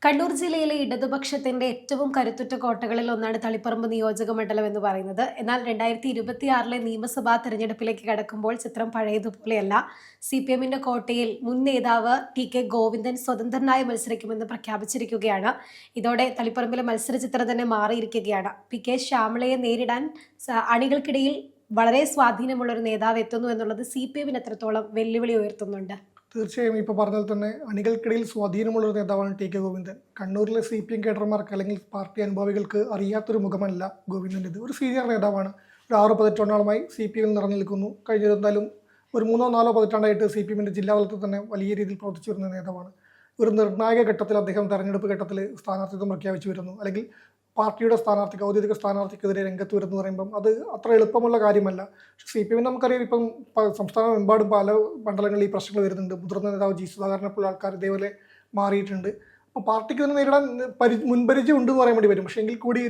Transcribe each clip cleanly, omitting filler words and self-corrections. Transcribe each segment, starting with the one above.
കണ്ണൂർ ജില്ലയിലെ ഇടതുപക്ഷത്തിന്റെ ഏറ്റവും കരുത്തുറ്റ കോട്ടകളിൽ ഒന്നാണ് തളിപ്പറമ്പ് നിയോജക മണ്ഡലം എന്ന് പറയുന്നത്. എന്നാൽ 2026 നിയമസഭാ തെരഞ്ഞെടുപ്പിലേക്ക് കടക്കുമ്പോൾ ചിത്രം പഴയതുപോലെയല്ല. CPMന്റെ കോട്ടയിൽ മുൻ നേതാവ് TK ഗോവിന്ദൻ സ്വതന്ത്രനായി മത്സരിക്കുമെന്ന് പ്രഖ്യാപിച്ചിരിക്കുകയാണ്. ഇതോടെ തളിപ്പറമ്പിലെ മത്സര ചിത്രം തന്നെ മാറിയിരിക്കുകയാണ്. PK ശ്യാമളയെ നേരിടാൻ അണികൾക്കിടയിൽ വളരെ സ്വാധീനമുള്ള ഒരു നേതാവ് എത്തുന്നു എന്നുള്ളത് CPMന് എത്രത്തോളം വെല്ലുവിളി ഉയർത്തുന്നുണ്ട്? തീർച്ചയായും ഇപ്പോൾ പറഞ്ഞാൽ തന്നെ അണികൾക്കിടയിൽ സ്വാധീനമുള്ള ഒരു നേതാവാണ് TK ഗോവിന്ദൻ. കണ്ണൂരിലെ CPM കേഡർമാർക്ക് അല്ലെങ്കിൽ പാർട്ടി അനുഭാവികൾക്ക് അറിയാത്തൊരു മുഖമല്ല ഗോവിന്ദൻ്റെ. ഒരു സീനിയർ നേതാവാണ്. ഒരു 6 പതിറ്റാണ്ടോളമായി CPMൽ നിറഞ്ഞു നിൽക്കുന്നു. കഴിഞ്ഞിരുന്നാലും ഒരു 3-4 പതിറ്റാണ്ടായിട്ട് CPMൻ്റെ ജില്ലാ തലത്തിൽ തന്നെ വലിയ രീതിയിൽ പ്രവർത്തിച്ചു വരുന്ന നേതാവാണ്. ഒരു നിർണായക ഘട്ടത്തിൽ അദ്ദേഹം തെരഞ്ഞെടുപ്പ് ഘട്ടത്തിൽ സ്ഥാനാർത്ഥിത്വം പ്രഖ്യാപിച്ചു വരുന്നു, അല്ലെങ്കിൽ പാർട്ടിയുടെ സ്ഥാനാർത്ഥിക്ക്, ഔദ്യോഗിക സ്ഥാനാർത്ഥിക്കെതിരെ രംഗത്ത് വരുന്നു പറയുമ്പം അത് അത്ര എളുപ്പമുള്ള കാര്യമല്ല. പക്ഷേ CPM നമുക്കറിയാം, ഇപ്പം സംസ്ഥാനമെമ്പാടും പല മണ്ഡലങ്ങളിൽ ഈ പ്രശ്നങ്ങൾ വരുന്നുണ്ട്. മുതിർന്ന നേതാവ് G സുധാകരനെ പോലുള്ള ആൾക്കാർ ഇതേപോലെ മാറിയിട്ടുണ്ട്. അപ്പോൾ പാർട്ടിക്ക് തന്നെ നേരിടാൻ മുൻപരിചയം ഉണ്ടെന്ന് പറയാൻ വേണ്ടി വരും. പക്ഷേ എങ്കിൽ കൂടി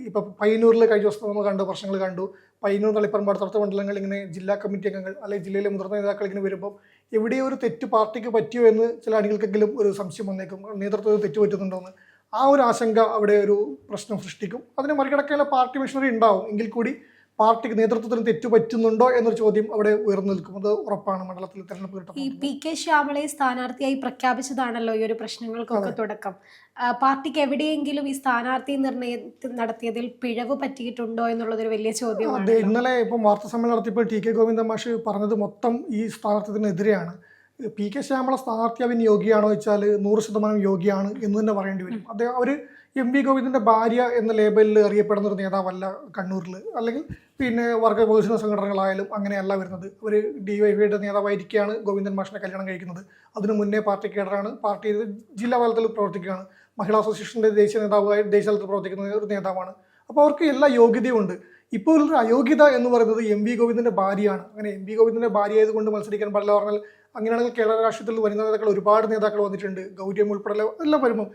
ഇപ്പം പയ്യന്നൂരിൽ കഴിഞ്ഞ ദിവസം നമ്മൾ കണ്ടു, പ്രശ്നങ്ങൾ കണ്ടു. പയ്യന്നൂർ, തളിപ്പറമ്പ്, അടുത്ത മണ്ഡലങ്ങൾ ഇങ്ങനെ ജില്ലാ കമ്മിറ്റി അംഗങ്ങൾ അല്ലെങ്കിൽ ജില്ലയിലെ മുതിർന്ന നേതാക്കൾ ഇങ്ങനെ വരുമ്പോൾ എവിടെയോ ഒരു തെറ്റ് പാർട്ടിക്ക് പറ്റിയോ എന്ന് ചില അണികൾക്കെങ്കിലും ഒരു സംശയം വന്നേക്കും. നേതൃത്വത്തിൽ തെറ്റ് പറ്റുന്നുണ്ടോ എന്ന്. ആ ഒരു ആശങ്ക അവിടെ ഒരു പ്രശ്നം സൃഷ്ടിക്കും. അതിനെ മറികടക്കാനുള്ള പാർട്ടി മെഷീനറി ഉണ്ടാവും. എങ്കിൽ കൂടി പാർട്ടിക്ക് നേതൃത്വത്തിന് തെറ്റു പറ്റുന്നുണ്ടോ എന്നൊരു ചോദ്യം അവിടെ ഉയർന്നു നിൽക്കും. അത് ഉറപ്പാണ് മണ്ഡലത്തിൽ തെരഞ്ഞെടുപ്പ് കിട്ടും. ഈ PK ശ്യാമളയെ സ്ഥാനാർത്ഥിയായി പ്രഖ്യാപിച്ചതാണല്ലോ ഈ ഒരു പ്രശ്നങ്ങൾക്കൊക്കെ തുടക്കം. പാർട്ടിക്ക് എവിടെയെങ്കിലും ഈ സ്ഥാനാർത്ഥി നിർണയം നടത്തിയതിൽ പിഴവ് പറ്റിയിട്ടുണ്ടോ എന്നുള്ളതൊരു വലിയ ചോദ്യമാണ്. ഇന്നലെ ഇപ്പം വാർത്താ സമ്മേളനം നടത്തിയപ്പോൾ TK ഗോവിന്ദൻ മാഷ് പറഞ്ഞത് മൊത്തം ഈ സ്ഥാനാർത്ഥിത്തിനെതിരെയാണ്. PK ശ്യാമള സ്ഥാനാർത്ഥിയാവിൻ യോഗ്യയാണോ വെച്ചാൽ 100% യോഗ്യയാണ് എന്ന് തന്നെ പറയേണ്ടി വരും. അദ്ദേഹം അവർ MV ഗോവിന്ദൻ്റെ ഭാര്യ എന്ന ലേബലിൽ അറിയപ്പെടുന്ന ഒരു നേതാവല്ല കണ്ണൂരിൽ. അല്ലെങ്കിൽ വർഗ ബഹുജന സംഘടനകളായാലും അങ്ങനെയല്ല വരുന്നത്. അവർ DYFIയുടെ നേതാവായിരിക്കുകയാണ് ഗോവിന്ദൻ മാഷിനെ കല്യാണം കഴിക്കുന്നത്. അതിനു മുന്നേ പാർട്ടി കേഡറാണ്. പാർട്ടി ജില്ലാ തലത്തിൽ പ്രവർത്തിക്കുകയാണ്. മഹിളാ അസോസിയേഷൻ്റെ ദേശീയ നേതാവായി ദേശീയ തലത്തിൽ പ്രവർത്തിക്കുന്ന ഒരു നേതാവാണ്. അപ്പോൾ അവർക്ക് എല്ലാ യോഗ്യതയും ഉണ്ട്. ഇപ്പോൾ ഒരു അയോഗ്യത എന്ന് പറയുന്നത് MV ഗോവിന്ദൻ്റെ ഭാര്യയാണ്. അങ്ങനെ MV ഗോവിന്ദൻ്റെ ഭാര്യ ആയതുകൊണ്ട് മത്സരിക്കാൻ പാടില്ല പറഞ്ഞാൽ അങ്ങനെയാണെങ്കിൽ കേരള രാഷ്ട്രീയത്തിൽ വരുന്ന നേതാക്കൾ ഒരുപാട് നേതാക്കൾ വന്നിട്ടുണ്ട്. ഗൗരിയമ്മ ഉൾപ്പെടെ എല്ലാം വരുമ്പം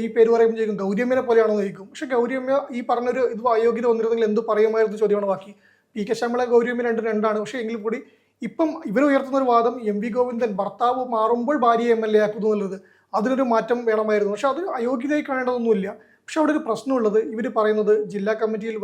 ഈ പേര് പറയുമ്പോൾ ചോദിക്കും ഗൗരിയമ്മനെ പോലെയാണോ എന്ന് ചോദിക്കും. പക്ഷേ ഗൗരിയമ്മ ഈ പറഞ്ഞൊരു ഇത് അയോഗ്യത വന്നിരുന്നെങ്കിൽ എന്ത് പറയുമായിരുന്നു ചോദ്യമാണ് ബാക്കി. PK ശ്യാമള ഗൗരിയമ്മ രണ്ടാണ്. പക്ഷേ എങ്കിൽ കൂടി ഇപ്പം ഇവർ ഉയർത്തുന്ന ഒരു വാദം MV ഗോവിന്ദൻ ഭർത്താവ് മാറുമ്പോൾ ഭാര്യയെ MLA ആക്കുന്നു എന്നുള്ളത്. അതിനൊരു മാറ്റം വേണമായിരുന്നു. പക്ഷെ അത് അയോഗ്യതയായി കാണേണ്ടതൊന്നുമില്ല. പക്ഷെ അവിടെ ഒരു പ്രശ്നമുള്ളത്, ഇവർ പറയുന്നത് ജില്ലാ കമ്മിറ്റിയിൽ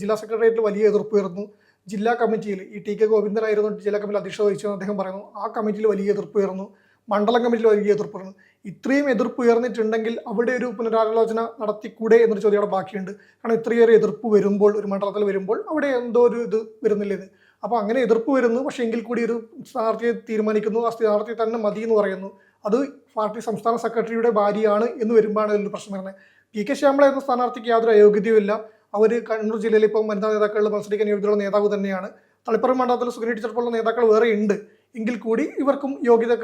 ജില്ലാ സെക്രട്ടേറിയറ്റിൽ വലിയ എതിർപ്പ് ഉയർന്നു. ജില്ലാ കമ്മിറ്റിയിൽ ഈ TK ഗോവിന്ദനായിരുന്നു ജില്ലാ കമ്മിറ്റിയിൽ അധ്യക്ഷത വഹിച്ചതെന്ന് അദ്ദേഹം പറയുന്നു. ആ കമ്മിറ്റിയിൽ വലിയ എതിർപ്പ് ഉയർന്നു. മണ്ഡലം കമ്മിറ്റിയിൽ വലിയ എതിർപ്പ് ഉയർന്നു. ഇത്രയും എതിർപ്പ് ഉയർന്നിട്ടുണ്ടെങ്കിൽ അവിടെ ഒരു പുനരാലോചന നടത്തിക്കൂടെ എന്നൊരു ചോദ്യം അവിടെ ബാക്കിയുണ്ട്. കാരണം ഇത്രയേറെ എതിർപ്പ് വരുമ്പോൾ, ഒരു മണ്ഡലത്തിൽ വരുമ്പോൾ അവിടെ എന്തോ ഒരു ഇത് വരുന്നില്ല ഇത്. അപ്പോൾ അങ്ങനെ എതിർപ്പ് വരുന്നു. പക്ഷേ എങ്കിൽ കൂടി ഒരു സ്ഥാനാർത്ഥിയെ തീരുമാനിക്കുന്നു. ആ സ്ഥാനാർത്ഥി തന്നെ മതി എന്ന് പറയുന്നു. അത് പാർട്ടി സംസ്ഥാന സെക്രട്ടറിയുടെ ഭാര്യയാണ് എന്ന് വരുമ്പോഴാണ് ഇതിൻ്റെ പ്രശ്നം വരുന്നത്. PK ശ്യാമള എന്ന സ്ഥാനാർത്ഥിക്ക് യാതൊരു അയോഗ്യതയുമില്ല. അവർ കണ്ണൂർ ജില്ലയിൽ ഇപ്പം വനിതാ നേതാക്കളിൽ മത്സരിക്കാൻ യോഗ്യതയുള്ള നേതാവ് തന്നെയാണ്. തളിപ്പറമ്പ് മണ്ഡലത്തിൽ സുഗനി ടീച്ചർ പോലുള്ള നേതാക്കൾ വേറെ ഉണ്ട്. എങ്കിൽ കൂടി ഇവർക്കും അയോഗ്യത.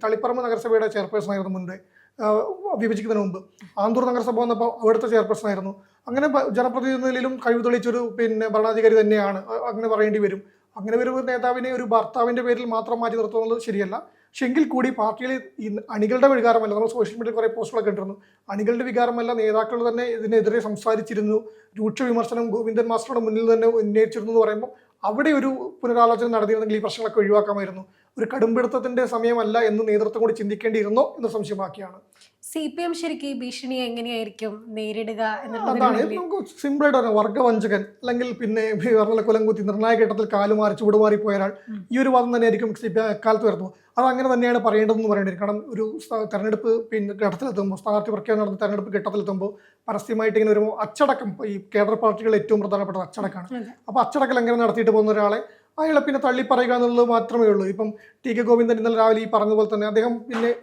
തളിപ്പറമ്പ് നഗരസഭയുടെ ചെയർപേഴ്സൺ ആയിരുന്നു മുൻപേ, വിഭജിക്കുന്നതിന് മുമ്പ്. ആന്തൂർ നഗരസഭ വന്നപ്പോൾ അവിടുത്തെ ചെയർപേഴ്സൺ ആയിരുന്നു. അങ്ങനെ ജനപ്രതിനിധിയിലും കഴിവ് തെളിയിച്ചൊരു ഭരണാധികാരി തന്നെയാണ്. അങ്ങനെ പറയേണ്ടി വരും. അങ്ങനെ ഒരു നേതാവിനെ ഒരു ഭർത്താവിൻ്റെ പേരിൽ മാത്രം മാറ്റി നിർത്തുന്നത് ശരിയല്ല. പക്ഷെ എങ്കിൽ കൂടി പാർട്ടിയിൽ ഈ അണികളുടെ വികാരമല്ല. നമ്മൾ സോഷ്യൽ മീഡിയയിൽ കുറേ പോസ്റ്റുകളൊക്കെ ഇട്ടിരുന്നു. അണികളുടെ വികാരമല്ല, നേതാക്കൾ തന്നെ ഇതിനെതിരെ സംസാരിച്ചിരുന്നു. രൂക്ഷ വിമർശനം ഗോവിന്ദൻ മാസ്റ്ററുടെ മുന്നിൽ തന്നെ ഉന്നയിച്ചിരുന്നു എന്ന് പറയുമ്പോൾ അവിടെ ഒരു പുനരാലോചന നടത്തിയിരുന്നെങ്കിൽ ഈ പ്രശ്നങ്ങളൊക്കെ ഒഴിവാക്കാമായിരുന്നു. ഒരു കടുംപിടുത്തത്തിന്റെ സമയമല്ല എന്ന് നേതൃത്വം കൂടി ചിന്തിക്കേണ്ടിയിരുന്നോ എന്ന് സംശയമാക്കിയാണ്. CPM ശരിക്കും ഈ ഭീഷണിയെ എങ്ങനെയായിരിക്കും നേരിടുക അതാണ് നമുക്ക് സിമ്പിളായിട്ട് പറയാം. വർഗവഞ്ചകൻ അല്ലെങ്കിൽ പറഞ്ഞ കുലംകുത്തി നിർണായക ഘട്ടത്തിൽ കാലുമാറി ചൂടുമാറി പോയ ഒരാൾ, ഈ ഒരു വാദം തന്നെയായിരിക്കും എക്കാലത്ത് വരുന്നത്. അത് അങ്ങനെ തന്നെയാണ് പറയേണ്ടതെന്ന് പറയേണ്ടി വരും. കാരണം ഒരു തെരഞ്ഞെടുപ്പ് ഘട്ടത്തിലെത്തുമ്പോൾ, സ്ഥാനാർത്ഥി പ്രഖ്യാപനം നടന്ന തെരഞ്ഞെടുപ്പ് ഘട്ടത്തിലെത്തുമ്പോൾ പരസ്യമായിട്ട് ഇങ്ങനെ വരുമ്പോൾ അച്ചടക്കം, ഈ കേഡർ പാർട്ടികൾ ഏറ്റവും പ്രധാനപ്പെട്ടത് അച്ചടക്കമാണ്. അപ്പോൾ അച്ചടക്കം എങ്ങനെ നടത്തിയിട്ട് പോകുന്ന ഒരാളെ അയാളെ പിന്നെ തള്ളിപ്പറയുക എന്നുള്ളത് മാത്രമേ ഉള്ളൂ. ഇപ്പം TK ഗോവിന്ദൻ ഇന്നലെ രാവിലെ ഈ പറഞ്ഞതുപോലെ തന്നെ അദ്ദേഹം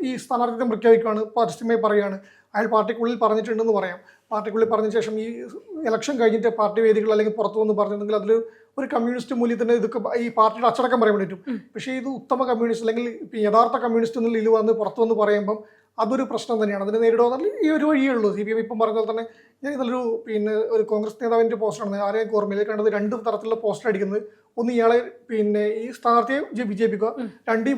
ഈ സ്ഥാനാർത്ഥിത്വം പ്രഖ്യാപിക്കുകയാണ്, പരസ്യമായി പറയുകയാണ്. അയാൾ പാർട്ടിക്കുള്ളിൽ പറഞ്ഞിട്ടുണ്ടെന്ന് പറയാം. പാർട്ടിക്കുള്ളിൽ പറഞ്ഞ ശേഷം ഈ ഇലക്ഷൻ കഴിഞ്ഞിട്ട് പാർട്ടി വേദികൾ അല്ലെങ്കിൽ പുറത്തു വന്ന് പറഞ്ഞിട്ടുണ്ടെങ്കിൽ അതിൽ ഒരു കമ്മ്യൂണിസ്റ്റ് മൂല്യത്തിൻ്റെ ഇതൊക്കെ ഈ പാർട്ടിയുടെ അച്ചടക്കം പറയാൻ പറ്റും. പക്ഷേ ഇത് ഉത്തമ കമ്മ്യൂണിസ്റ്റ് അല്ലെങ്കിൽ യഥാർത്ഥ കമ്മ്യൂണിസ്റ്റ് എന്നുള്ള ഇതിൽ വന്ന് പുറത്തു വന്ന് പറയുമ്പം അതൊരു പ്രശ്നം തന്നെയാണ്. അതിനെ നേരിടുക ഈ ഒരു വഴിയേ ഉള്ളൂ. CPM ഇപ്പം പറഞ്ഞ പോലെ തന്നെ ഞാൻ ഇതിലൊരു ഒരു കോൺഗ്രസ് നേതാവിൻ്റെ പോസ്റ്ററാണ് ആരെയും ഓർമ്മയിൽ കണ്ടത്. 2 തരത്തിലുള്ള പോസ്റ്റർ അടിക്കുന്നത്. ഒന്ന് ഇയാളെ ഈ സ്ഥാനാർത്ഥിയെ വിജയിപ്പിക്കുക, 2 ഈ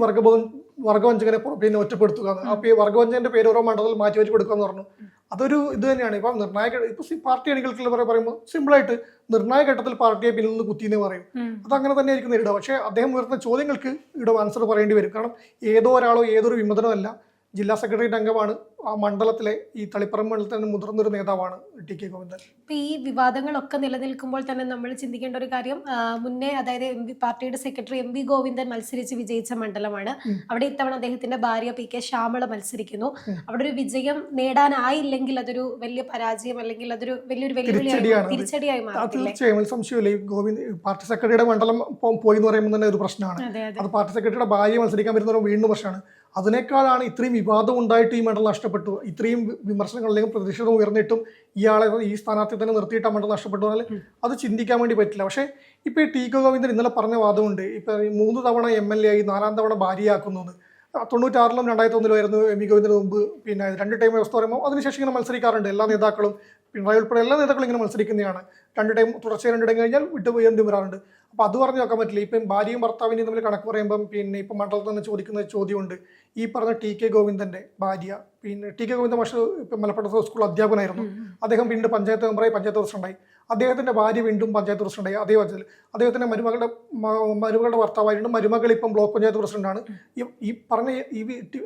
വർഗവഞ്ചകനെ ഒറ്റപ്പെടുത്തുക. ആ വർഗവഞ്ചകന്റെ പേര് ഓരോ മണ്ഡലത്തിൽ മാറ്റി കൊടുക്കുക എന്ന് പറഞ്ഞു. അതൊരു ഇത് തന്നെയാണ്. ഇപ്പം പാർട്ടി അണികൾക്കുള്ള പറയുമ്പോൾ സിമ്പിളായിട്ട് നിർണായക ഘട്ടത്തിൽ പാർട്ടിയെ പിന്നിൽ നിന്ന് കുത്തിയെന്നേ പറയും. അതങ്ങനെ തന്നെ ആയിരിക്കും നേരിടുക. പക്ഷേ അദ്ദേഹം ഉയർത്തുന്ന ചോദ്യങ്ങൾക്ക് ഇവിടെ ആൻസർ പറയേണ്ടി വരും. കാരണം ഏതോ ഒരാളോ ഏതൊരു വിമതനമല്ല. ജില്ലാ സെക്രട്ടേറിയറ്റ് അംഗമാണ്. ആ മണ്ഡലത്തിലെ ഈ തളിപ്പറമ്പ് മണ്ഡലത്തിലെ മുതിർന്നൊരു നേതാവാണ് ടി.കെ. ഗോവിന്ദൻ. ഇപ്പൊ ഈ വിവാദങ്ങളൊക്കെ നിലനിൽക്കുമ്പോൾ തന്നെ നമ്മൾ ചിന്തിക്കേണ്ട ഒരു കാര്യം, മുന്നേ അതായത് പാർട്ടിയുടെ സെക്രട്ടറി എം.വി. ഗോവിന്ദൻ മത്സരിച്ച് വിജയിച്ച മണ്ഡലമാണ്. അവിടെ ഇത്തവണ അദ്ദേഹത്തിന്റെ ഭാര്യ പി.കെ. ശ്യാമള മത്സരിക്കുന്നു. അവിടെ ഒരു വിജയം നേടാനായില്ലെങ്കിൽ അതൊരു വലിയ പരാജയം അല്ലെങ്കിൽ അതൊരു വലിയൊരു തിരിച്ചടിയായി മാറും. തീർച്ചയായും സംശയമില്ല. ഈ ഗോവിന്ദ് പാർട്ടി സെക്രട്ടറിയുടെ മണ്ഡലം പോയി എന്ന് പറയുമ്പോൾ തന്നെ ഒരു പ്രശ്നമാണ്. അത് പാർട്ടി സെക്രട്ടറിയുടെ ഭാര്യ മത്സരിക്കാൻ വരുന്നവരും വീണ്ടും പ്രശ്നമാണ്. അതിനേക്കാളാണ് ഇത്രയും വിവാദം ഉണ്ടായിട്ട് ഈ മണ്ഡലം നഷ്ടപ്പെട്ടു. ഇത്രയും വിമർശനങ്ങൾ അല്ലെങ്കിൽ പ്രതിഷേധം ഉയർന്നിട്ടും ഇയാളെ ഈ സ്ഥാനാർത്ഥി തന്നെ നിർത്തിയിട്ട് ആ മണ്ഡലം നഷ്ടപ്പെട്ടു എന്നാൽ അത് ചിന്തിക്കാൻ വേണ്ടി പറ്റില്ല. പക്ഷേ ഇപ്പോൾ ഈ ടി.കെ. ഗോവിന്ദൻ ഇന്നലെ പറഞ്ഞ വാദമുണ്ട്. ഇപ്പം 3 തവണ MLA ആയി 4ാം തവണ ഭാര്യയാക്കുന്നു. 96-ലും 2001-ലും ആയിരുന്നു എം.വി. ഗോവിന്ദന് മുമ്പ്. പിന്നെ 2 ടൈം വ്യവസ്ഥ പറയുമ്പോൾ അതിനുശേഷം ഇങ്ങനെ മത്സരിക്കാറുണ്ട്. എല്ലാ നേതാക്കളും, പിണറായി ഉൾപ്പെടെ എല്ലാ നേതാക്കളും ഇങ്ങനെ മത്സരിക്കുന്നതാണ്. 2 ടൈം തുടർച്ചയായി 2 ടൈം കഴിഞ്ഞാൽ വീണ്ടും വരാറുണ്ട്. അപ്പോൾ അത് പറഞ്ഞു നോക്കാൻ പറ്റില്ല. ഇപ്പം ഭാര്യയും ഭർത്താവിനെയും തമ്മിൽ കണക്ക് പറയുമ്പം പിന്നെ ഇപ്പം മണ്ഡലത്തിൽ നിന്ന് ചോദിക്കുന്ന ചോദ്യമുണ്ട്. ഈ പറഞ്ഞ ടി.കെ. ഗോവിന്ദൻ്റെ ഭാര്യ, പിന്നെ ടി.കെ. ഗോവിന്ദൻ മാഷ് ഇപ്പം മലപ്പുറം സ്കൂൾ അധ്യാപകനായിരുന്നു. അദ്ദേഹം പിന്നീട് പഞ്ചായത്ത് മെമ്പറായി, പഞ്ചായത്ത് പ്രസിഡന്റായി. അദ്ദേഹത്തിൻ്റെ ഭാര്യ വീണ്ടും പഞ്ചായത്ത് പ്രസിഡന്റായി. അതേ വച്ചതിൽ അദ്ദേഹത്തിൻ്റെ മരുമകളുടെ ഭർത്താവായിരുന്നു. മരുമകൾ ഇപ്പം ബ്ലോക്ക് പഞ്ചായത്ത് പ്രസിഡന്റാണ്. ഈ പറഞ്ഞ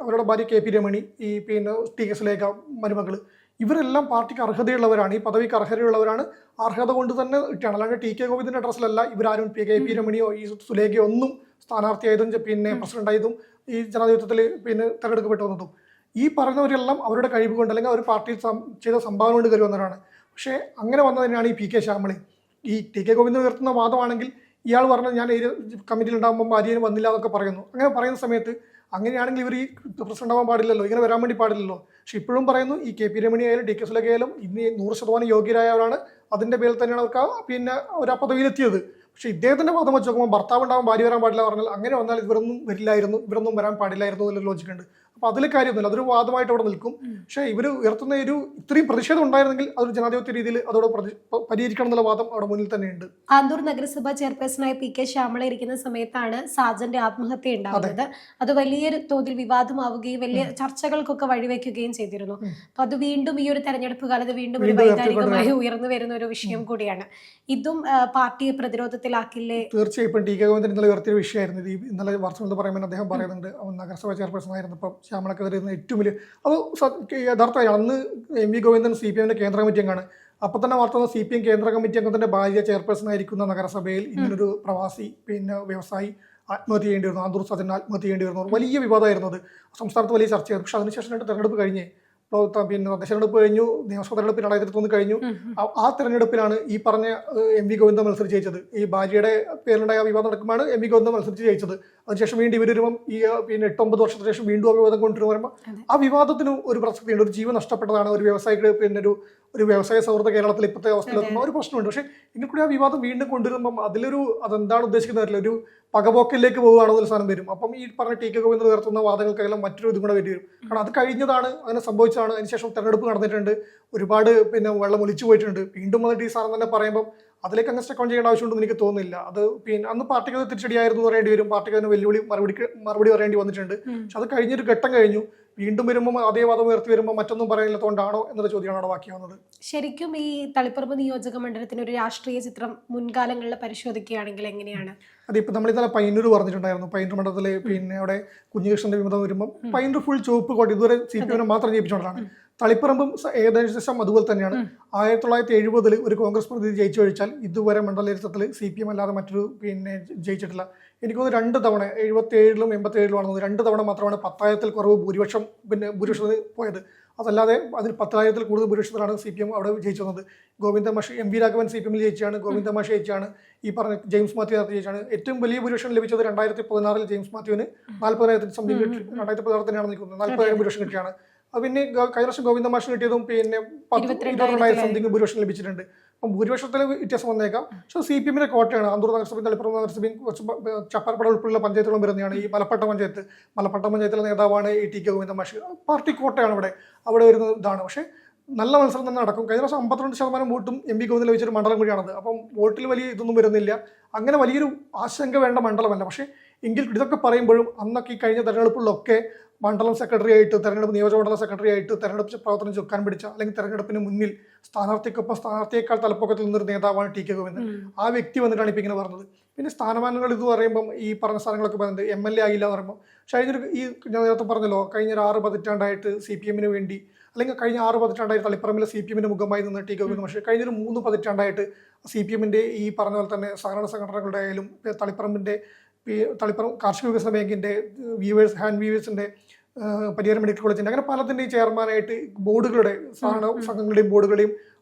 അവരുടെ ഭാര്യ കെ.പി. രമണി, ഈ പിന്നെ ടി.കെ. സുലേഖ മരുമകൾ, ഇവരെല്ലാം പാർട്ടിക്ക് അർഹതയുള്ളവരാണ്. ഈ പദവിക്ക് അർഹതയുള്ളവരാണ്. അർഹത കൊണ്ട് തന്നെ ഇട്ടാണ്. അല്ലാണ്ട് ടി.കെ. ഗോവിന്ദൻ്റെ അഡ്രസ്സിലല്ല ഇവരാരും കെ.പി. രമണിയോ ഈ സുലേഖയോ ഒന്നും സ്ഥാനാർത്ഥിയായതും പിന്നെ പ്രസിഡന്റായതും ഈ ജനാധിപത്യത്തിൽ പിന്നെ തെരഞ്ഞെടുക്കപ്പെട്ടു വന്നതും ഈ പറഞ്ഞവരെല്ലാം അവരുടെ കഴിവ് കൊണ്ട് അല്ലെങ്കിൽ അവർ പാർട്ടിയിൽ ചെയ്ത സംഭാവന കൊണ്ട് കയറി വന്നവരാണ്. പക്ഷേ അങ്ങനെ വന്നതിനാണ് ഈ പി.കെ. ശ്യാമളി. ഈ ടി.കെ. ഗോവിന്ദൻ ഉയർത്തുന്ന വാദമാണെങ്കിൽ ഇയാൾ പറഞ്ഞത് ഞാൻ കമ്മിറ്റിയിൽ ഉണ്ടാകുമ്പോൾ ഭാര്യന് വന്നില്ല എന്നൊക്കെ പറയുന്നു. അങ്ങനെ പറയുന്ന സമയത്ത് അങ്ങനെയാണെങ്കിൽ ഇവർ ഈ പ്രസിഡന്റ് ആവാൻ പാടില്ലല്ലോ, ഇങ്ങനെ വരാൻ വേണ്ടി പാടില്ലല്ലോ. പക്ഷെ ഇപ്പോഴും പറയുന്നു ഈ കെ.പി. രമണി ആയാലും ടി.കെ. സുലേഖ ആയാലും ഇന്ന് 100% യോഗ്യരായവരാണ്. അതിൻ്റെ പേരിൽ തന്നെയാണ് അവർക്ക് പിന്നെ ഒരു പദവിയിലെത്തിയത്. പക്ഷേ ഇദ്ദേഹത്തിൻ്റെ വാദം വെച്ച് നോക്കുമ്പോൾ ഭർത്താവ് ഉണ്ടാവാൻ ഭാര്യ വരാൻ പാടില്ല പറഞ്ഞാൽ അങ്ങനെ വന്നാൽ ഇവരൊന്നും വരില്ലായിരുന്നു, ഇവരൊന്നും വരാൻ പാടില്ലായിരുന്നു എന്നുള്ള ലോജിക്കുണ്ട്. അപ്പോൾ അതിൽ കാര്യമൊന്നുമില്ല, അതൊരു വാദമായിട്ട് അവിടെ നിൽക്കും. പക്ഷേ ഇവർ ഉയർത്തുന്ന ഒരു ഇത്രയും പ്രതിഷേധം ഉണ്ടായിരുന്നെങ്കിൽ അതൊരു ജനാധിപത്യ രീതിയിൽ അതോടെ പരിഹരിക്കണം എന്നുള്ള വാദം അവിടെ മുന്നിൽ തന്നെയുണ്ട്. ആന്തൂർ നഗരസഭ ചെയർപേഴ്സണായ പി.കെ. ശ്യാമള ഇരിക്കുന്ന സമയത്താണ് സാജന്റെ ആത്മഹത്യ ഉണ്ടാകുന്നത്. അത് വലിയൊരു തോതിൽ വിവാദമാവുകയും വലിയ ചർച്ചകൾക്കൊക്കെ വഴിവെക്കുകയും ചെയ്തിരുന്നു. അപ്പൊ അത് വീണ്ടും ഈ ഒരു തെരഞ്ഞെടുപ്പ് കാലത്ത് വീണ്ടും ഒരു വൈകാരികമായി ഉയർന്നു വരുന്ന ഒരു വിഷയം കൂടിയാണ്. ഇതും പാർട്ടിയെ പ്രതിരോധത്തിലാക്കില്ലേ? തീർച്ചയായും. ഇപ്പം ടി.കെ. ഗോവിന്ദൻ ഇന്നലെ ഉയർത്തിയ വിഷയമായിരുന്നു. ഇന്നലെ വർഷങ്ങൾ പറയുമ്പോൾ അദ്ദേഹം പറയുന്നുണ്ട് നഗരസഭ ചെയർപേഴ്സൺ ആയിരുന്നപ്പം ശ്യാമളക്കെതിരെ ഏറ്റവും വലിയ അത് യഥാർത്ഥമായി അന്ന് എം.വി. ഗോവിന്ദൻ CPM കേന്ദ്ര കമ്മിറ്റി അംഗമാണ്. അപ്പോൾ തന്നെ വാർത്ത CPM കേന്ദ്ര കമ്മിറ്റി അംഗത്തിൻ്റെ ഭാര്യ ചെയർപേഴ്സൺ ആയിരിക്കുന്ന നഗരസഭയിൽ ഇങ്ങനൊരു പ്രവാസി പിന്നെ വ്യവസായി ആത്മഹത്യ ചെയ്യേണ്ടി വരുന്നു. ആന്തൂർ സജൻ ആത്മഹത്യ ചെയ്യേണ്ടി വരുന്നു. വലിയ വിവാദമായിരുന്നു അത്. സംസ്ഥാനത്ത് വലിയ ചർച്ചയായിരുന്നു. പക്ഷേ അതിനുശേഷം തെരഞ്ഞെടുപ്പ് കഴിഞ്ഞ് പിന്നെ തെരഞ്ഞെടുപ്പ് കഴിഞ്ഞു, നിയമസഭ തെരഞ്ഞെടുപ്പ് 2001 കഴിഞ്ഞു. ആ തെരഞ്ഞെടുപ്പിലാണ് ഈ പറഞ്ഞ എം.വി. ഗോവിന്ദൻ മത്സരിച്ച് ജയിച്ചത്. ഈ ഭാര്യയുടെ പേരിലുണ്ടായ വിവാദം നടക്കുമ്പോഴാണ് എം.വി. ഗോവിന്ദൻ മത്സരിച്ച് ജയിച്ചത്. അതിനുശേഷം വീണ്ടും ഇവർ വരുമ്പം ഈ പിന്നെ 8-9 വർഷത്തിന് ശേഷം വീണ്ടും ആ വിവാദം കൊണ്ടുവരുമ്പോൾ ആ വിവാദത്തിന് ഒരു പ്രസക്തിയുണ്ട്. ഒരു ജീവൻ നഷ്ടപ്പെട്ടതാണ്. ഒരു വ്യവസായിക്ക് പിന്നെ ഒരു വ്യവസായ സൗഹൃദ കേരളത്തിൽ ഇപ്പോഴത്തെ അവസ്ഥയിലെത്തുമ്പോൾ ഒരു പ്രശ്നമുണ്ട്. പക്ഷേ എങ്കിൽ കൂടി ആ വിവാദം വീണ്ടും കൊണ്ടുവരുമ്പം അതെന്താണ് ഉദ്ദേശിക്കുന്നത് ഒരു പകപോക്കലിലേക്ക് പോകുകയാണോ ഒരു സാധനം വരും. അപ്പം ഈ പറഞ്ഞ ടി.കെ. ഗോവിന്ദൻ ഉയർത്തുന്ന വാദങ്ങൾക്കെല്ലാം മറ്റൊരു ഇതും കൂടെ വരും. കാരണം അത് കഴിഞ്ഞതാണ്, അങ്ങനെ സംഭവിച്ചതാണ്. അതിനുശേഷം തെരഞ്ഞെടുപ്പ് നടന്നിട്ടുണ്ട്, ഒരുപാട് പിന്നെ വെള്ളം ഒലിച്ചു പോയിട്ടുണ്ട്. വീണ്ടും വന്നിട്ട് ഈ സാധനം തന്നെ പറയുമ്പം അതിലേക്ക് അങ്ങനെ സ്റ്റെക്കൗൺ ചെയ്യേണ്ട ആവശ്യമുണ്ടെന്ന് എനിക്ക് തോന്നുന്നില്ല. അത് പിന്നെ അന്ന് പാർട്ടിക്ക് അത് തിരിച്ചടിയായിരുന്നു പറയേണ്ടി വരും. പാർട്ടിക്ക് അതിന് വെല്ലുവിളി മറുപടി പറയേണ്ടി വന്നിട്ടുണ്ട്. പക്ഷെ അത് കഴിഞ്ഞൊരു ഘട്ടം കഴിഞ്ഞു. വീണ്ടും വരുമ്പോൾ അതേ വാദം ഉയർത്തി വരുമ്പോൾ മറ്റൊന്നും പറയാനില്ലാത്തതുകൊണ്ടാണോ എന്നുള്ള ചോദ്യമാണ് അവിടെ ബാക്കിയാവുന്നത്. ശരിക്കും ഈ തളിപ്പറമ്പ് നിയോജക മണ്ഡലത്തിന് ഒരു രാഷ്ട്രീയ ചിത്രം മുൻകാലങ്ങളിൽ പരിശോധിക്കുകയാണെങ്കിൽ എങ്ങനെയാണ്? അതിപ്പോൾ നമ്മൾ ഇന്നലെ പയ്യന്നൂർ പറഞ്ഞിട്ടുണ്ടായിരുന്നു. പയ്യന്നൂർ മണ്ഡലത്തിലെ പിന്നെ അവിടെ കുഞ്ഞികൃഷ്ണന്റെ വിമതം വരുമ്പോൾ പയ്യന്നൂർ ഫുൾ ചുവപ്പ് കോട്ട ഇതുവരെ CPM മാത്രം ജയിപ്പിച്ചുകൊണ്ടാണ്. തളിപ്പറമ്പും ഏകദേശം അതുപോലെ തന്നെയാണ്. 1970 ഒരു കോൺഗ്രസ് പ്രതിനിധി ജയിച്ചു കഴിച്ചാൽ ഇതുവരെ മണ്ഡലത്തിൽ CPM അല്ലാതെ മറ്റൊരു പിന്നെ ജയിച്ചിട്ടില്ല. എനിക്ക് തോന്നുന്നു 2 തവണ 77-ലും 87-ലും 2 തവണ മാത്രമാണ് 10,000-ൽ കുറവ് ഭൂരിപക്ഷത്തിന് പോയത്. അതല്ലാതെ അതിൽ 10,000-ൽ കൂടുതൽ ഭൂരിപക്ഷത്തിലാണ് CPM അവിടെ ജയിച്ചു വന്നത്. ഗോവിന്ദ മാഷ് എം.വി. രാഘവൻ CPM ജയിച്ചാണ്, ഗോവിന്ദ മാഷ് ജയിച്ചാണ്, ഈ പറഞ്ഞ ജെയിംസ് മാത്യു ജയിച്ചാണ്. ഏറ്റവും വലിയ ഭൂരിപക്ഷം ലഭിച്ചത് 2016-ൽ ജെയിംസ് മാത്യുവിന് 40,000 സംതിങ് കിട്ടി. 2016 തന്നെയാണ് നിൽക്കുന്നത്. 40,000 ഭൂരിപക്ഷം കിട്ടിയാണ്. അത് പിന്നെ കഴിഞ്ഞ വർഷം ഗോവിന്ദ മാഷിന് കിട്ടിയതും പിന്നെ 22,000 സംതിങ് ഭൂരിപക്ഷം ലഭിച്ചിട്ടുണ്ട്. അപ്പം ഭൂരിപക്ഷത്തിൽ വ്യത്യാസം വന്നേക്കാം. പക്ഷേ CPM-ന്റെ കോട്ടയാണ്. ആന്തൂർ നഗരസഭയും തളിപ്പറമ്പ് നഗരസഭയും ചപ്പാരപ്പട ഉൾപ്പെടെയുള്ള പഞ്ചായത്തുകളും വരുന്നതാണ്. ഈ മലപ്പട്ടം പഞ്ചായത്തിലെ നേതാവാണ് ഈ ടി.കെ. ഗോവിന്ദ മാഷ്. പാർട്ടി കോട്ടയാണ് അവിടെ വരുന്നത് ഇതാണ്. പക്ഷേ നല്ല മത്സരം തന്നെ നടക്കും. കഴിഞ്ഞ വർഷം 52% വോട്ടും എം.വി. ഗോവിന്ദൻ ലഭിച്ചൊരു മണ്ഡലം കൂടിയാണത്. അപ്പം വോട്ടിൽ വലിയ ഇതൊന്നും വരുന്നില്ല. അങ്ങനെ വലിയൊരു ആശങ്ക വേണ്ട മണ്ഡലമല്ല. പക്ഷേ എങ്കിൽ ഇതൊക്കെ പറയുമ്പോഴും അന്നൊക്കെ ഈ കഴിഞ്ഞ തെരഞ്ഞെടുപ്പുകളിലൊക്കെ മണ്ഡലം സെക്രട്ടറി ആയിട്ട് തെരഞ്ഞെടുപ്പ് നിയോജകമണ്ഡലം സെക്രട്ടറി ആയിട്ട് തെരഞ്ഞെടുപ്പ് പ്രവർത്തനം ചുക്കാൻ പിടിച്ച അല്ലെങ്കിൽ തെരഞ്ഞെടുപ്പിന് മുന്നിൽ സ്ഥാനാർത്ഥിക്കൊപ്പം സ്ഥാനാർത്ഥിയേക്കാൾ തലപ്പൊക്കത്തിൽ നിന്നൊരു നേതാവാണ് ടി കെ ഗോവിന്ദൻ. ആ വ്യക്തി വന്നിട്ടാണ് ഇപ്പം ഇങ്ങനെ പറഞ്ഞത്. പിന്നെ സ്ഥാനമാനങ്ങൾ ഇത് പറയുമ്പം ഈ പറഞ്ഞ സ്ഥാനങ്ങളൊക്കെ പറയുന്നത് MLA ആയില്ല എന്ന് പറയുമ്പോൾ കഴിഞ്ഞൊരു ഞാൻ നേരത്തെ പറഞ്ഞല്ലോ കഴിഞ്ഞ ഒരു 6 പതിറ്റാണ്ടായിട്ട് CPM വേണ്ടി അല്ലെങ്കിൽ കഴിഞ്ഞ 6 പതിറ്റാണ്ടായിട്ട് തളിപ്പറമ്പിലെ CPM മുഖമായി നിന്ന് ടി കെ ഗോവിന്ദൻ മാഷ് കഴിഞ്ഞൊരു 3 പതിറ്റാണ്ടായിട്ട് CPM ഈ പറഞ്ഞ പോലെ തന്നെ സഹകരണ സംഘടനകളുടെ ആയാലും തളിപ്പറമ്പിൻ്റെ കാർഷിക വികസന ബാങ്കിൻ്റെ ഹാൻഡ് വീവേഴ്സിൻ്റെ പരിയാരം മെഡിക്കൽ കോളേജിൻ്റെ അങ്ങനെ പലതിൻ്റെയും ചെയർമാനായിട്ട് ബോർഡുകളുടെ സഹകരണ സംഘങ്ങളുടെയും ബോർഡുകളുടെയും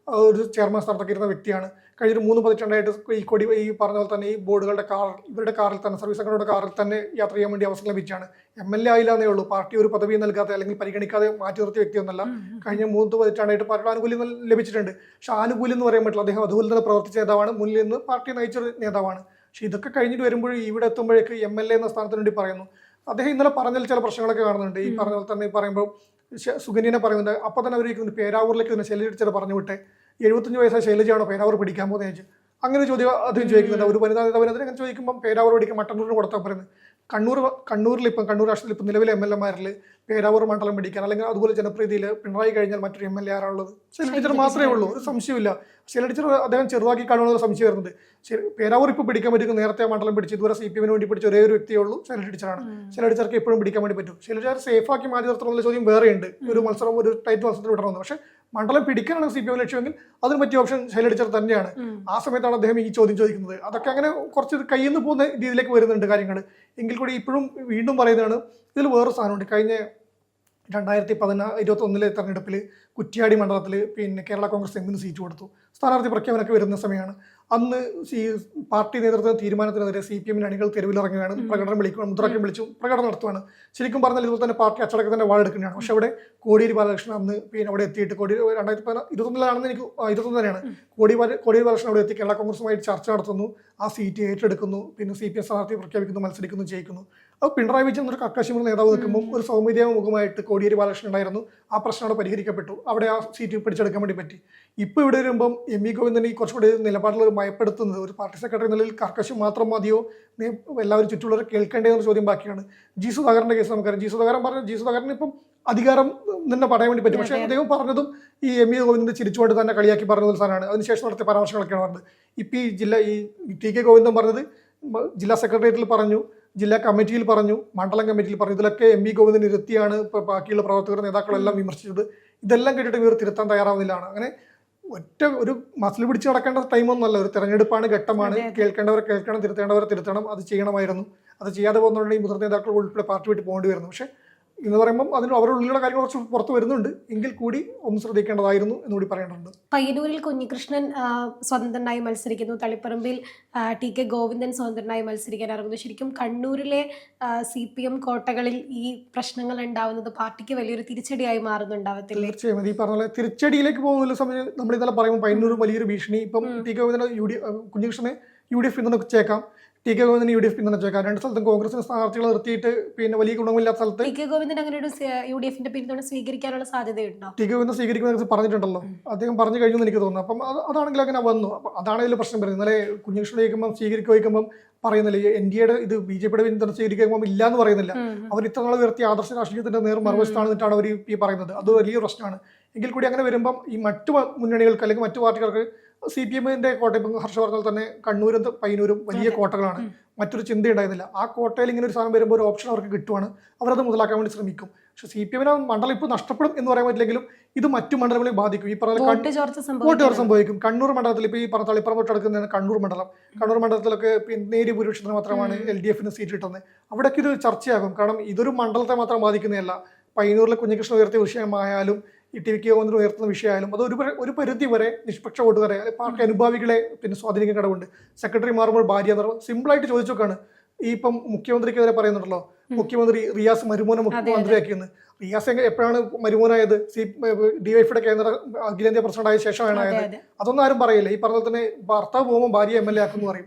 ഒരു ചെയർമാൻ സ്ഥാനത്തൊക്കെ ഇരുന്ന വ്യക്തിയാണ്. കഴിഞ്ഞൊരു 3 പതിറ്റാണ്ടായിട്ട് ഈ പറഞ്ഞ പോലെ തന്നെ ഈ ബോർഡുകളുടെ ഇവരുടെ കാറിൽ തന്നെ സർവീസ് സംഘടനയുടെ കാറിൽ തന്നെ യാത്ര ചെയ്യാൻ വേണ്ടി അവസരം ലഭിച്ചാണ്. MLA ആയില്ല എന്നേ ഉള്ളൂ. പാർട്ടി ഒരു പദവി നൽകാതെ അല്ലെങ്കിൽ പരിഗണിക്കാതെ മാറ്റി നിർത്തിയ വ്യക്തിയൊന്നല്ല. കഴിഞ്ഞ 3 പതിറ്റാണ്ടായിട്ട് പാർട്ടിയുടെ ആനുകൂല്യം ലഭിച്ചിട്ടുണ്ട്. പക്ഷെ ആനുകൂല്യം എന്ന് പറയാൻ പറ്റില്ല. അദ്ദേഹം അതുപോലെ തന്നെ പ്രവർത്തിച്ച നേതാവാണ്, മുന്നിൽ നിന്ന് പാർട്ടി നയിച്ചൊരു നേതാവാണ്. പക്ഷെ ഇതൊക്കെ കഴിഞ്ഞിട്ട് വരുമ്പോൾ ഇവിടെ എത്തുമ്പോഴേക്ക് MLA എന്ന സ്ഥാനത്തിന് വേണ്ടി പറയുന്നു. അദ്ദേഹം ഇന്നലെ പറഞ്ഞതിൽ ചില പ്രശ്നങ്ങളൊക്കെ കാണുന്നുണ്ട്. ഈ പറഞ്ഞ പോലെ തന്നെ പറയുമ്പോൾ സുകന്യനെ പറയുന്നുണ്ട്. അപ്പോൾ തന്നെ അവർ പേരാവൂരിലേക്ക് തന്നെ ശൈലജ ടീച്ചർ പറഞ്ഞു വിട്ടെ 75 വയസ്സായ ശൈലജയാണോ പേരാവൂർ പിടിക്കാൻ പോകുന്നത് ചോദിച്ചു. അങ്ങനെ ചോദ്യം അദ്ദേഹം ചോദിക്കുന്നുണ്ട്. ഒരു വനിതാ നേതാവിനെതിരെ അങ്ങനെ ചോദിക്കുമ്പോൾ പേരാവൂർ പിടിക്കാൻ മട്ടന്നൂരിന് കൊടുത്താൽ പറയുന്നത്. കണ്ണൂരിൽ കണ്ണൂർ രാഷ്ട്രീയത്തിൽ ഇപ്പം നിലവിലെ MLA-മാരിൽ പേരാവൂർ മണ്ഡലം പിടിക്കാൻ അല്ലെങ്കിൽ അതുപോലെ ജനപ്രീതിയിൽ പിണറായി കഴിഞ്ഞാൽ മറ്റൊരു MLA ആരാളുള്ളത്? ശൈലജ ടീച്ചർ മാത്രമേ ഉള്ളൂ. ഒരു സംശയമില്ല. ശൈലജ ടീച്ചർ അദ്ദേഹം ചെറുതാക്കി കാണുന്ന ഒരു സംശയം വരുന്നത്. പേരാവൂർ ഇപ്പോൾ പിടിക്കാൻ പറ്റും. നേരത്തെ മണ്ഡലം പിടിച്ച് ഇതുവരെ CPM വേണ്ടി പിടിച്ച ഒരേ ഒരു വ്യക്തിയേ ഉള്ളൂ, ശൈലജ ടീച്ചറാണ്. ശൈലജ ടീച്ചർക്ക് എപ്പോഴും പിടിക്കാൻ വേണ്ടി പറ്റും. ശൈലജ ടീച്ചർ സേഫാക്കി മാറ്റി നിർത്തണമെന്നുള്ള ചോദ്യം വേറെയുണ്ട്. ഒരു ടൈറ്റ് മത്സരത്തിൽ വിടണമെന്ന്. പക്ഷേ മണ്ഡലം പിടിക്കാനാണ് CPM ലക്ഷ്യമെങ്കിൽ അതിന് പറ്റിയ ഓപ്ഷൻ ശൈലജ ടീച്ചർ തന്നെയാണ്. ആ സമയത്താണ് അദ്ദേഹം ഈ ചോദ്യം ചോദിക്കുന്നത്. അതൊക്കെ അങ്ങനെ കുറച്ച് കയ്യിൽ നിന്ന് പോകുന്ന രീതിയിലേക്ക് വരുന്നുണ്ട് കാര്യങ്ങൾ. എങ്കിൽ കൂടി ഇപ്പോഴും വീണ്ടും പറയുന്നതാണ് ഇതിൽ വേറൊരു സാധനമുണ്ട്. കഴിഞ്ഞ 2021 തെരഞ്ഞെടുപ്പിൽ കുറ്റ്യാടി മണ്ഡലത്തിൽ കേരള കോൺഗ്രസ് എമ്മിന് സീറ്റ് കൊടുത്തു. സ്ഥാനാർത്ഥി പ്രഖ്യാപനമൊക്കെ വരുന്ന സമയമാണ്. അന്ന് ഈ പാർട്ടി നേതൃത്വ തീരുമാനത്തിനെതിരെ CPM അണികൾ തെരുവിലിറങ്ങുകയാണ്, പ്രകടനം വിളിക്കുകയാണ്, മുദ്രാവാക്യം വിളിച്ചു പ്രകടനം നടത്തുകയാണ്. ശരിക്കും പറഞ്ഞാൽ ഇതുപോലെ തന്നെ പാർട്ടി അച്ചടക്കത്തിൻ്റെ വാളെടുക്കുന്നതാണ്. പക്ഷെ അവിടെ കോടിയേരി ബാലകൃഷ്ണൻ അന്ന് അവിടെ എത്തിയിട്ട് 2021 എനിക്ക് 21 തന്നെയാണ് കോടിയേരി ബാലകൃഷ്ണൻ അവിടെ എത്തി കേരള കോൺഗ്രസുമായിട്ട് ചർച്ച നടത്തുന്നു. ആ സീറ്റ് ഏറ്റെടുക്കുന്നു. CPM സ്ഥാനാർത്ഥി പ്രഖ്യാപിക്കുന്നു, മത്സരിക്കുന്നു, ജയിക്കുന്നു. അപ്പോൾ പിണറായി വിജയൻ എന്നൊരു കക്കാശിമുള്ള നേതാവ് നിൽക്കുമ്പോൾ ഒരു സൗമ്യതയായ മുഖമായിട്ട് കോടിയേരി ബാലകൃഷ്ണൻ ഉണ്ടായിരുന്നു. ആ പ്രശ്നമാണ് പരിഹരിക്കപ്പെട്ടു. അവിടെ ആ സീറ്റ് പിടിച്ചെടുക്കാൻ വേണ്ടി പറ്റി. ഇപ്പോൾ ഇവിടെ വരുമ്പം ഗോവിന്ദൻ ഈ കുറച്ചുകൂടി നിലപാടിൽ ഭയപ്പെടുത്തുന്നത് ഒരു പാർട്ടി സെക്രട്ടറി നിലയിൽ കർക്കശം മാത്രം മതിയോ, എല്ലാവരും ചുറ്റുള്ളവർ കേൾക്കേണ്ടതെന്ന ചോദ്യം ബാക്കിയാണ്. സുധാകരൻ്റെ കേസ് നമുക്കറിയാം. സുധാകരൻ ഇപ്പം അധികാരം തന്നെ പറയാൻ വേണ്ടി പറ്റും. പക്ഷേ അദ്ദേഹം പറഞ്ഞതും ഈ ഗോവിന്ദൻ ചിരിച്ചുകൊണ്ട് തന്നെ കളിയാക്കി പറഞ്ഞ സാധനമാണ്. അതിനുശേഷം നടത്തിയ പരാമർശങ്ങളൊക്കെയാണ് പറഞ്ഞത്. ഇപ്പം ഈ ടി കെ ഗോവിന്ദൻ പറഞ്ഞത് ജില്ലാ സെക്രട്ടേറിയറ്റിൽ പറഞ്ഞു, ജില്ലാ കമ്മിറ്റിയിൽ പറഞ്ഞു, മണ്ഡലം കമ്മിറ്റിയിൽ പറഞ്ഞു. ഇതിലൊക്കെ ഗോവിന്ദൻ ഇരുത്തിയാണ് ഇപ്പോൾ ബാക്കിയുള്ള പ്രവർത്തകർ നേതാക്കളെല്ലാം വിമർശിച്ചത്. ഇതെല്ലാം കേട്ടിട്ട് ഇവർ തിരുത്താൻ തയ്യാറാവുന്നില്ലാണ്. അങ്ങനെ ഒരു മസിൽ പിടിച്ച് നടക്കേണ്ട ടൈമൊന്നുമല്ല. ഒരു തെരഞ്ഞെടുപ്പാണ്, ഘട്ടമാണ്. കേൾക്കേണ്ടവരെ കേൾക്കണം, തിരുത്തേണ്ടവരെ തിരുത്തണം. അത് ചെയ്യണമായിരുന്നു. അത് ചെയ്യാതെ പോകുന്നതുകൊണ്ട് മുതിർന്ന നേതാക്കൾ ഉൾപ്പെടെ പാർട്ടി വിട്ട് പോകേണ്ടി വരുന്നു. പക്ഷേ എന്ന് പറയുമ്പോൾ അതിന് അവരുടെ ഉള്ളിലുള്ള കാര്യങ്ങൾ കുറച്ച് പുറത്ത് വരുന്നുണ്ട്. എങ്കിൽ കൂടി ഒന്ന് ശ്രദ്ധിക്കേണ്ടതായിരുന്നു എന്നുകൂടി പറയേണ്ടതുണ്ട്. പയ്യന്നൂരിൽ കുഞ്ഞികൃഷ്ണൻ സ്വതന്ത്രനായി മത്സരിക്കുന്നു. തളിപ്പറമ്പിൽ ടി കെ ഗോവിന്ദൻ സ്വതന്ത്രനായി മത്സരിക്കാൻ ഇറങ്ങുന്നു. ശരിക്കും കണ്ണൂരിലെ CPM കോട്ടകളിൽ ഈ പ്രശ്നങ്ങൾ ഉണ്ടാവുന്നത് പാർട്ടിക്ക് വലിയൊരു തിരിച്ചടിയായി മാറുന്നുണ്ടാവത്തില്ല? തീർച്ചയായും. അത് ഈ പറഞ്ഞ തിരിച്ചടിയിലേക്ക് പോകുന്ന സമയം നമ്മൾ ഇന്നലെ പറയുമ്പോൾ പയ്യന്നൂർ വലിയൊരു ഭീഷണി. ഇപ്പം ടി കെ ഗോവിന്ദൻ കുഞ്ഞികൃഷ്ണനെ UDF പിന്തുണച്ചേക്കാം, ടി കെ ഗോവിന്ദൻ UDF പിന്തുണച്ചേക്കാം. 2 സ്ഥലത്തും കോൺഗ്രസിന് സ്ഥാനാർത്ഥികളെ നിർത്തിയിട്ട് വലിയ ഗുണമില്ലാത്ത സ്ഥലത്ത് ടി കെ ഗോവിന്ദൻ അങ്ങനെ ഒരു UDF പിന്തുണ സ്വീകരിക്കാനുള്ള സാധ്യതയുണ്ടോ? ടി കെ ഗോവിന്ദൻ സ്വീകരിക്കുന്ന പറഞ്ഞിട്ടുണ്ടല്ലോ. അദ്ദേഹം പറഞ്ഞു കഴിഞ്ഞു എന്ന് എനിക്ക് തോന്നുന്നു. അപ്പം അതാണെങ്കിൽ അങ്ങനെ വന്നു. അപ്പം അതാണ് ഇതിൽ പ്രശ്നം വരുന്നത്. ഇന്നലെ കുഞ്ഞികൃഷ്ണൻ ചോദിക്കുമ്പം സ്വീകരിക്കുമ്പോൾ പറയുന്നില്ല NDAയുടെ ഇത് BJPയുടെ പിന്തുണ സ്വീകരിക്കുമ്പോൾ ഇല്ല എന്ന് പറയുന്നില്ല. അവർ ഇത്ര നാൾ ഉയർത്തിയ ആദർശ രാഷ്ട്രീയത്തിന്റെ മറുവശത്താണെന്നിട്ടാണ് അവർ ഈ പറയുന്നത്. അത് വലിയ പ്രശ്നമാണ്. എങ്കിൽ കൂടി അങ്ങനെ വരുമ്പം ഈ മറ്റു മുന്നണികൾക്ക് അല്ലെങ്കിൽ മറ്റു പാർട്ടികൾക്ക് CPM-ന്റെ കോട്ട ഇപ്പം ഹർഷ പറഞ്ഞാൽ തന്നെ കണ്ണൂരും പയ്യന്നൂരും വലിയ കോട്ടകളാണ്. മറ്റൊരു ചിന്തയുണ്ടായിരുന്നില്ല. ആ കോട്ടയിൽ ഇങ്ങനെ ഒരു സാധനം വരുമ്പോൾ ഒരു ഓപ്ഷൻ അവർക്ക് കിട്ടുവാണ്. അവരത് മുതലാക്കാൻ വേണ്ടി ശ്രമിക്കും. പക്ഷേ CPM-ന് മണ്ഡലം ഇപ്പോൾ നഷ്ടപ്പെടും എന്ന് പറയാൻ പറ്റില്ലെങ്കിലും ഇത് മറ്റു മണ്ഡലങ്ങളെ ബാധിക്കും. ഈ പറഞ്ഞ വോട്ട് ചോർച്ച സംഭവിക്കും. കണ്ണൂർ മണ്ഡലത്തിൽ ഇപ്പോൾ ഈ പറഞ്ഞ തളിപ്പറമ്പ് തൊട്ടടുക്കുന്നതാണ് കണ്ണൂർ മണ്ഡലത്തിലൊക്കെ നേരിയ ഭൂരിപക്ഷത്തിന് മാത്രമാണ് LDF-ന് സീറ്റ് കിട്ടുന്നത്. അവിടേക്ക് ഇത് ചർച്ചയാകും. കാരണം ഇതൊരു മണ്ഡലത്തെ മാത്രം ബാധിക്കുന്നതല്ല. പയ്യന്നൂരിലെ കുഞ്ഞികൃഷ്ണൻ ഉയർത്തിയ വിഷയമായാലും ഈ ടി കെ ഗോവിന്ദൻ ഉയർത്തുന്ന വിഷയമായാലും അത് ഒരു പരിധി വരെ നിഷ്പക്ഷ വോട്ടുകാരെ പാർട്ടി അനുഭാവികളെ സ്വാധീനിക്കാൻ കടവുണ്ട്. സെക്രട്ടറി മാറുമ്പോൾ ഭാര്യ എന്ന് പറയുമ്പോൾ സിമ്പിളായിട്ട് ചോദിച്ചോക്കാണ്. ഈ ഇപ്പം മുഖ്യമന്ത്രിക്കെതിരെ പറയുന്നുണ്ടല്ലോ, മുഖ്യമന്ത്രി റിയാസ് മരുമോനെ മുഖ്യമന്ത്രിയാക്കിയെന്ന്. റിയാസ് എപ്പോഴാണ് മരുമോനായത്? DYFയുടെ കേന്ദ്ര അഖിലേന്ത്യാ പ്രസിഡന്റ് ആയ ശേഷമാണ് ആയത്. അതൊന്നും ആരും പറയില്ല. ഈ പറഞ്ഞ തന്നെ ഭർത്താവ് പോകുമ്പോൾ ഭാര്യ MLA ആക്കുമെന്ന് പറയും.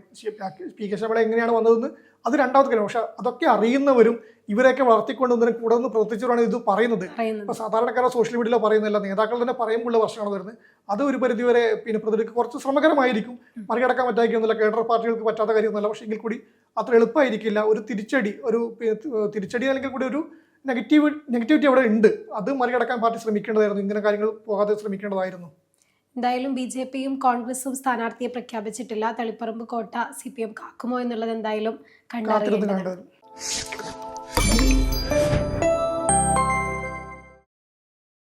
PK ശർമ്മ എങ്ങനെയാണ് വന്നതെന്ന് അത് രണ്ടാമത്തെ കാര്യം. പക്ഷെ അതൊക്കെ അറിയുന്നവരും ഇവരെയൊക്കെ വളർത്തിക്കൊണ്ടുവന്നതിന് കൂടെ നിന്ന് പ്രവർത്തിച്ചവരാണ് ഇത് പറയുന്നത്. ഇപ്പൊ സാധാരണക്കാരെ സോഷ്യൽ മീഡിയയിൽ പറയുന്നില്ല, നേതാക്കൾ തന്നെ പറയുമ്പോഴുള്ള പ്രശ്നമാണ് വരുന്നത്. അത് ഒരു പരിധിവരെ പ്രതിക്ക് കുറച്ച് ശ്രമകരമായിരിക്കും. മറികടക്കാൻ പറ്റായിരിക്കുന്നില്ല, കേഡർ പാർട്ടികൾക്ക് പറ്റാത്ത കാര്യമൊന്നുമല്ല. പക്ഷേ എങ്കിൽ കൂടി അത്ര എളുപ്പമായിരിക്കില്ല. ഒരു തിരിച്ചടി അല്ലെങ്കിൽ കൂടി ഒരു നെഗറ്റിവിറ്റി അവിടെ ഉണ്ട്. അത് മറികടക്കാൻ പാർട്ടി ശ്രമിക്കേണ്ടതായിരുന്നു. ഇങ്ങനെ കാര്യങ്ങൾ പോകാതെ ശ്രമിക്കേണ്ടതായിരുന്നു. എന്തായാലും BJPയും കോൺഗ്രസും സ്ഥാനാർത്ഥിയെ പ്രഖ്യാപിച്ചിട്ടില്ല. തളിപ്പറമ്പ് കോട്ട CPM കാക്കുമോ എന്നുള്ളത് എന്തായാലും കണ്ടറിയേണ്ടതാണ്.